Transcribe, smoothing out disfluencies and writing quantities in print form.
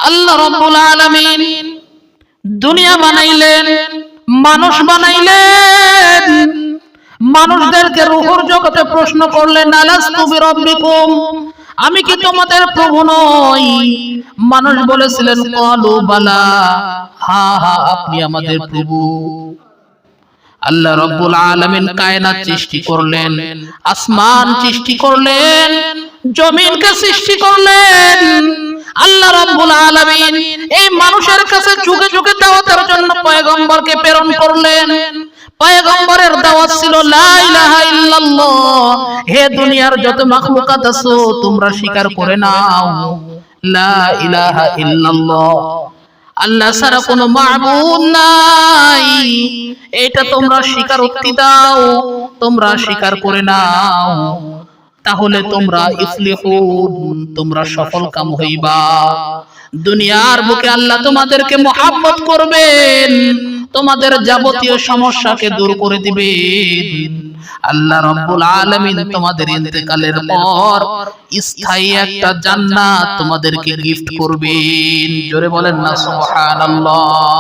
আল্লাহ রাব্বুল আলামিন দুনিয়া বানাইলেন, মানুষ বানাইলেন, মানুষদেরকে রূহের জগতে প্রশ্ন করলেন, আলাস্তু বিরাব্বিকুম, আমি কি তোমাদের প্রভু নই? মানুষ বলেছিলেন, ক্বালু বালা, হ্যাঁ হ্যাঁ আপনি আমাদের প্রভু। আল্লাহ রাব্বুল আলামিন কায়নাত সৃষ্টি করলেন, আসমান সৃষ্টি করলেন, জমিনকে সৃষ্টি করলেন। আল্লাহ রাব্বুল আলামিন এই মানুষের কাছে যুগে যুগে দাওয়াতের জন্য পয়গম্বরকে প্রেরণ করলেন। পয়গম্বরের দাওয়াত ছিল লা ইলাহা ইল্লাল্লাহ, হে দুনিয়ার যত মাখলুকাত আছো তোমরা স্বীকার করে নাও লা ইলাহা ইল্লাল্লাহ, আল্লাহ ছাড়া কোনো মাবুদ নাই, এটা তোমরা স্বীকারোক্তি দাও, তোমরা স্বীকার করে নাও, তাহলে তোমরা ইফলিহুন, তোমরা সফলকাম হইবা। দুনিয়ার বুকে আল্লাহ তোমাদেরকে মহব্বত করবেন, তোমাদের যাবতীয় সমস্যাকে দূর করে দিবেন। আল্লাহ রাব্বুল আলামিন তোমাদের ইন্তেকালের পর স্থায়ী একটা জান্নাত তোমাদেরকে গিফট করবেন। জোরে বলেন না সুবহানাল্লাহ।